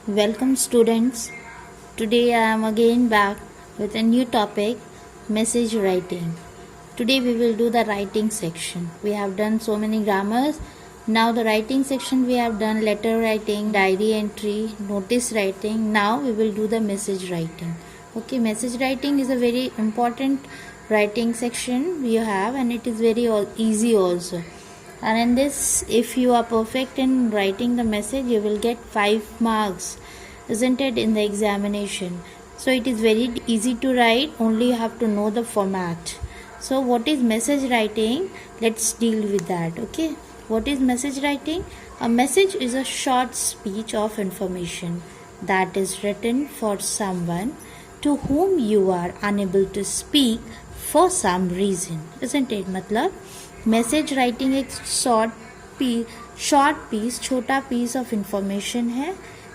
Welcome students. Today I am again back with a new topic, message writing. Today we will do the writing section. We have done so many grammars. Now the writing section we have done letter writing, diary entry, notice writing. Now we will do the message writing. Okay, message writing is a very important writing section you have, and it is very easy also. And in this, if you are perfect in writing the message, you will get 5 marks, isn't it, in the examination. So it is very easy to write, only you have to know the format. So what is message writing? Let's deal with that. Okay, what is message writing? A message is a short speech of information that is written for someone to whom you are unable to speak for some reason, isn't it? मतलब message writing एक short piece छोटा piece of information है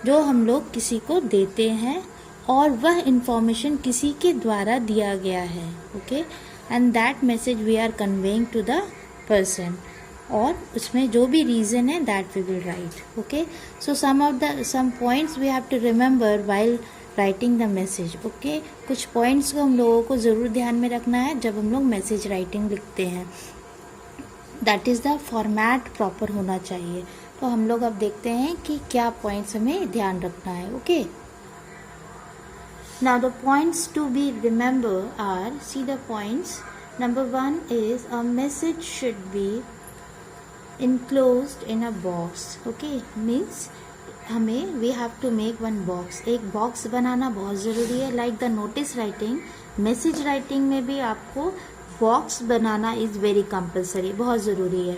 जो हम लोग किसी को देते हैं और वह इंफॉर्मेशन किसी के द्वारा दिया गया है. Okay, and that message we are conveying to the person, और उसमें जो भी रीज़न है that we will write. Okay, so some points we have to remember while writing the message. Okay, कुछ पॉइंट्स को हम लोगों को ज़रूर ध्यान में रखना है जब हम लोग मैसेज राइटिंग लिखते हैं. That is the format proper होना चाहिए. तो हम लोग अब देखते हैं कि क्या पॉइंट्स हमें ध्यान रखना है. Okay, now the points to be remember are, see the points. Number 1 is a message should be enclosed in a box. Okay, means हमें we have to make one box. एक बॉक्स बनाना बहुत ज़रूरी है. Like the notice writing, message writing में भी आपको box banana is very compulsory, बहुत ज़रूरी है.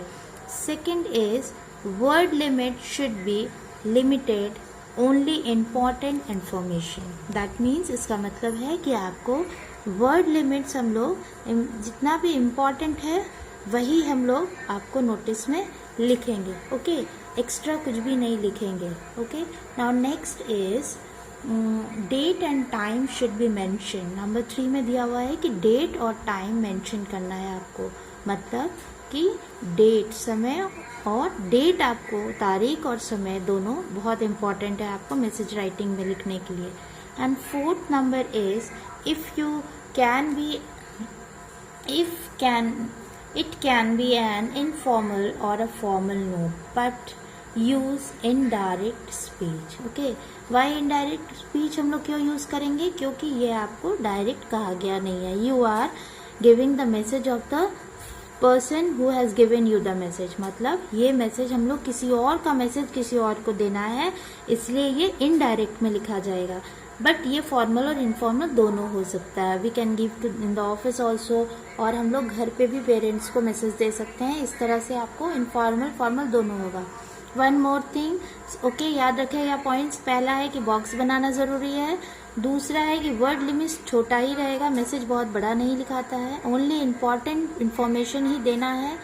Second is word limit should be limited only important information. That means इसका मतलब है कि आपको वर्ड लिमिट्स हम लोग जितना भी इम्पॉर्टेंट है वही हम लोग आपको नोटिस में लिखेंगे. ओके, एक्स्ट्रा कुछ भी नहीं लिखेंगे. Okay, now next is date and time should be mention. Number 3 में दिया हुआ है कि डेट और टाइम मेंशन करना है आपको. मतलब कि डेट, समय, और डेट आपको तारीख और समय दोनों बहुत इंपॉर्टेंट है आपको मैसेज राइटिंग में लिखने के लिए. And fourth number is it can be an informal or a formal note, but use indirect speech. Okay, why indirect speech हम लोग क्यों यूज़ करेंगे? क्योंकि ये आपको डायरेक्ट कहा गया नहीं है. You are giving the message of the person who has given you the message. मतलब ये मैसेज हम लोग किसी और का मैसेज किसी और को देना है, इसलिए ये इनडायरेक्ट में लिखा जाएगा. बट ये फॉर्मल और इनफॉर्मल दोनों हो सकता है. We can give to in the office also, और हम लोग घर पे भी पेरेंट्स को मैसेज दे सकते हैं. इस तरह से आपको इनफॉर्मल फॉर्मल दोनों होगा. वन मोर थिंग, ओके, याद रखेगा पॉइंट्स. पहला है कि बॉक्स बनाना ज़रूरी है. दूसरा है कि वर्ड लिमिट छोटा ही रहेगा, मैसेज बहुत बड़ा नहीं लिखाता है, ओनली इम्पॉर्टेंट इन्फॉर्मेशन ही देना है.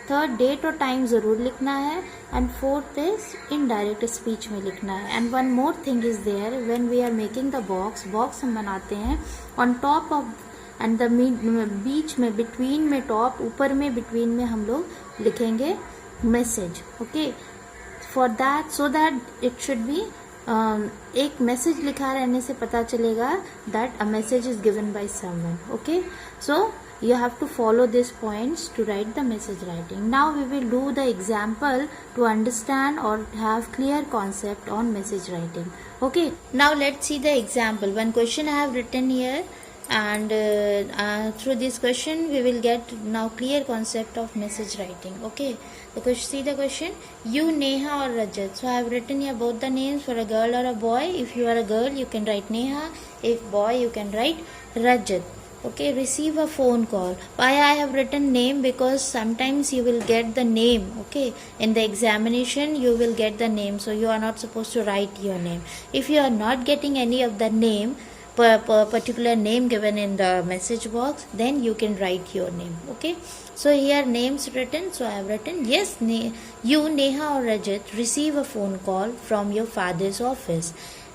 थर्ड, डेट और टाइम ज़रूर लिखना है. And fourth is indirect speech में लिखना है. And one more thing is there, when we are making the box हम बनाते हैं on top of and the बीच में, बिटवीन में, टॉप ऊपर में, बिटवीन में हम लोग लिखेंगे message. Okay, for that, so that it should be एक मैसेज लिखा रहने से पता चलेगा that a message is given by someone. Okay, so you have to follow these points to write the message writing. Now we will do the example to understand or have clear concept on message writing. Okay, now let's see the example. One question I have written here, and through this question we will get now clear concept of message writing. Okay, the question, see the question, you, Neha or Rajat. So I have written here both the names for a girl or a boy. If you are a girl you can write Neha, if boy you can write Rajat. Okay, receive a phone call. Why I have written name? Because sometimes you will get the name. Okay, in the examination you will get the name, so you are not supposed to write your name. If you are not getting any of the name, particular name given in the message box, then you can write your name. Okay, so here names written, so I have written, yes, you, Neha or Rajat, receive a phone call from your father's office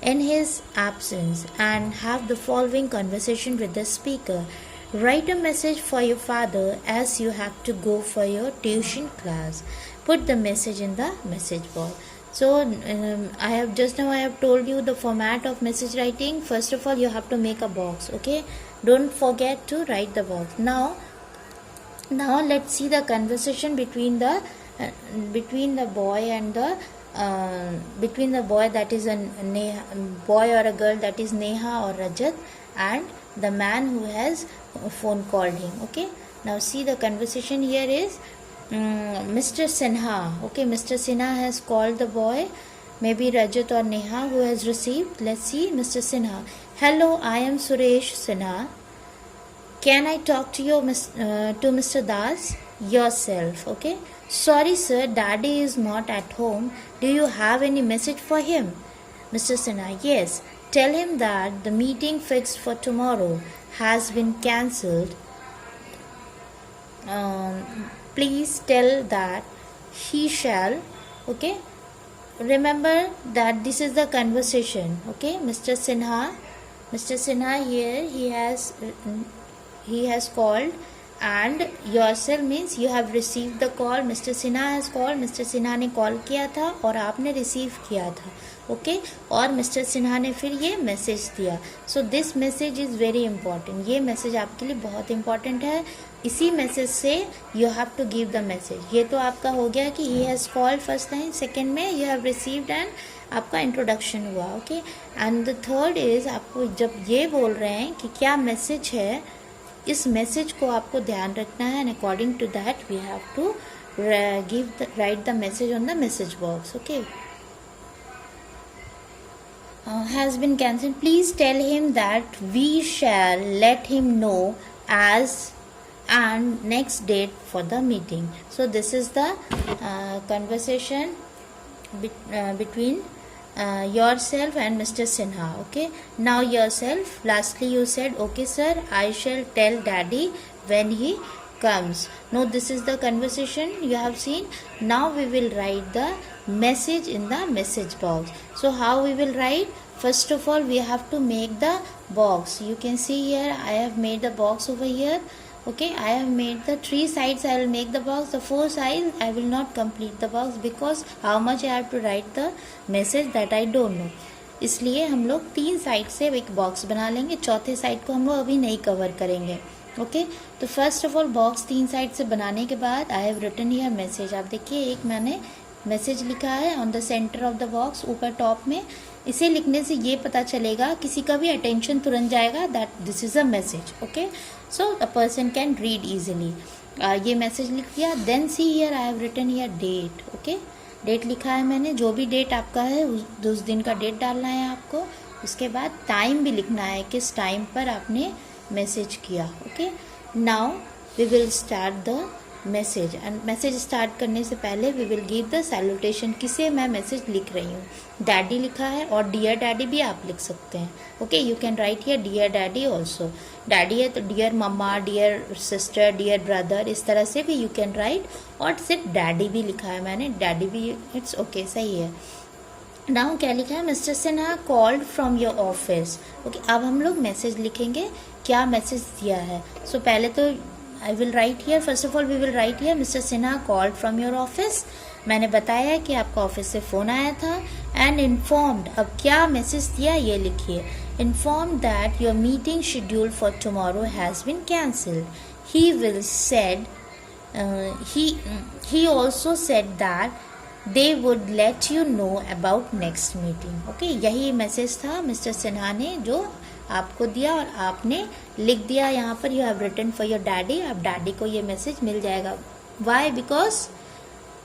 in his absence and have the following conversation with the speaker. Write a message for your father as you have to go for your tuition class. Put the message in the message box. So I have just now I have told you the format of message writing. First of all, you have to make a box. Okay, don't forget to write the box. Now let's see the conversation between the boy and the between the boy, that is a boy or a girl, that is Neha or Rajat, and the man who has phone called him. Okay, now see the conversation here is Mr. Sinha. Okay, Mr. Sinha has called the boy, maybe Rajat or Neha, who has received. Let's see Mr. Sinha. Hello, I am Suresh Sinha. Can I talk to you, to Mr. Das? Yourself. Okay. Sorry, sir, Daddy is not at home. Do you have any message for him? Mr. Sinha. Yes. Tell him that the meeting fixed for tomorrow has been cancelled. Please tell that he shall. Okay. Remember that this is the conversation. Okay. Mr. Sinha here, he has called, and yourself means you have received the call. Mr. Sinha has called. Mr. Sinha ने call किया था और आपने receive किया था. Okay, और mister Sinha ने फिर ये मैसेज दिया. So this message is very important. ये मैसेज आपके लिए बहुत इंपॉर्टेंट है. इसी मैसेज से you have to give the message. ये तो आपका हो गया कि he has called first time. Second में यू हैव रिसीव्ड एंड आपका इंट्रोडक्शन हुआ. Okay, and the third is आपको जब ये बोल रहे हैं कि क्या मैसेज है, इस मैसेज को आपको ध्यान रखना है. And according to that we have to write the message on the message box. Okay, has been cancelled. Please tell him that we shall let him know as and next date for the meeting. So this is the conversation between yourself and Mr. Sinha. Okay, now yourself, lastly you said, okay sir, I shall tell daddy when he comes. Now this is the conversation you have seen. Now we will write the message in the message box. So how we will write? First of all, we have to make the box. You can see here I have made the box over here. Okay, I have made the 3 sides. I will make the box. The 4 sides I will not complete the box because how much I have to write the message that I don't know. इसलिए हम लोग 3 side से एक box बना लेंगे. चौथे side को हम लोग अभी नहीं कवर करेंगे. ओके, तो first of all box 3 side से बनाने के बाद I have written here message. आप देखिए, एक मैंने मैसेज लिखा है on the centre of the box, ऊपर टॉप में. इसे लिखने से ये पता चलेगा, किसी का भी अटेंशन तुरंत जाएगा that this is a message. Okay, so a person can read easily. ये मैसेज लिख दिया. Then see here I have written here date. Okay, date लिखा है मैंने. जो भी डेट आपका है उस दिन का डेट डालना है आपको. उसके बाद टाइम भी लिखना है, किस टाइम पर आपने मैसेज किया. Okay, now we will start the message. And message start करने से पहले we will give the salutation. किसे मैं मैसेज लिख रही हूँ. डैडी लिखा है और डियर डैडी भी आप लिख सकते हैं. Okay, you can write here dear daddy also. Daddy है तो dear mamma, dear sister, dear brother, इस तरह से भी यू कैन राइट. और सिर्फ डैडी भी लिखा है मैंने, डैडी भी, इट्स ओके, सही है. नाउ क्या लिखा है, mister Sinha called from your office. Okay, अब हम लोग मैसेज लिखेंगे, क्या मैसेज दिया है. सो पहले तो I will write here. First of all, we will write here, Mr. Sinha called from your office. मैंने बताया कि आपका ऑफिस से फ़ोन आया था. And informed, अब क्या मैसेज दिया ये लिखिए. Informed that your meeting schedule for tomorrow has been cancelled. He will said, he also said that they would let you know about next meeting. Okay, यही message था mister Sinha ने जो आपको दिया और आपने लिख दिया यहाँ पर. You have written for your daddy. अब डैडी को ये मैसेज मिल जाएगा. Why? Because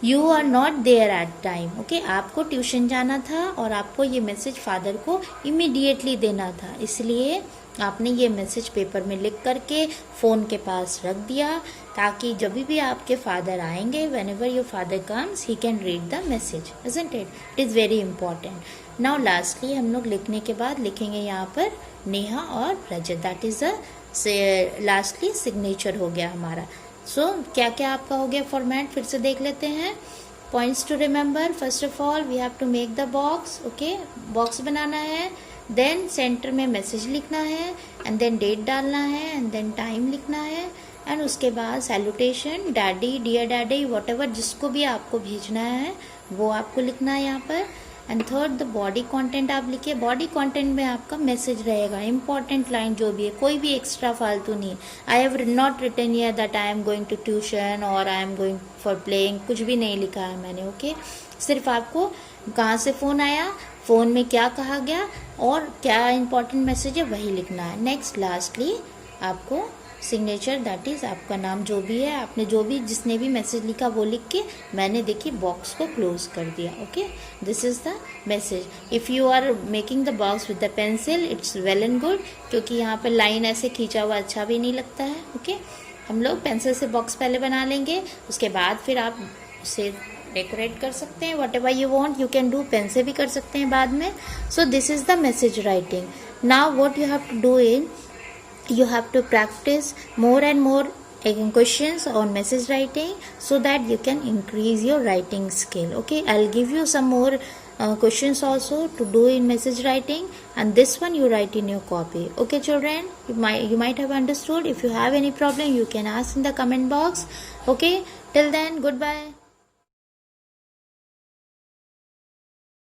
you are not there at time. Okay, आपको ट्यूशन जाना था और आपको ये मैसेज फादर को इमीडिएटली देना था, इसलिए आपने ये मैसेज पेपर में लिख करके फ़ोन के पास रख दिया, ताकि जब भी आपके फादर आएंगे, when ever your father comes, he can read the message. Isn't it? It is very important. Now lastly हम लोग लिखने के बाद लिखेंगे यहाँ पर नेहा और Rajat. That is a lastly signature हो गया हमारा. सो क्या क्या आपका हो गया फॉर्मेट, फिर से देख लेते हैं. Points to remember. First of all we have to make the box. Okay, box बनाना है. देन सेंटर में मैसेज लिखना है, एंड देन डेट डालना है, एंड देन टाइम लिखना है, एंड उसके बाद salutation, daddy, dear daddy, whatever जिसको भी आपको भेजना है वो आपको लिखना है यहाँ पर। And third the body content आप लिखिए। बॉडी कंटेंट में आपका मैसेज रहेगा, इंपॉर्टेंट लाइन जो भी है, कोई भी एक्स्ट्रा फालतू नहीं। I have not written here that I am going to tuition और I am going for playing, कुछ भी नहीं लिखा है मैंने। ओके सिर्फ आपको कहाँ से फ़ोन आया, फ़ोन में क्या कहा गया और क्या इंपॉर्टेंट मैसेज है वही लिखना है। नेक्स्ट लास्टली आपको सिग्नेचर, दैट इज़ आपका नाम जो भी है, आपने जो भी जिसने भी मैसेज लिखा वो लिख के मैंने देखिए बॉक्स को क्लोज कर दिया। Okay this is the message. If you are making the box with the pencil it's well and good, क्योंकि यहाँ पर लाइन ऐसे खींचा हुआ अच्छा भी नहीं लगता है। ओके हम लोग पेंसिल से बॉक्स पहले बना लेंगे, उसके बाद फिर आप उसे डेकोरेट कर सकते हैं। Whatever you want you can do, pen से भी कर सकते हैं बाद में। So this is the message writing. Now what you have to do in, you have to practice more and more questions on message writing so that you can increase your writing skill. Okay, I'll give you some more questions also to do in message writing, and this one you write in your copy. Okay children, you might have understood. If you have any problem you can ask in the comment box. Okay, till then goodbye.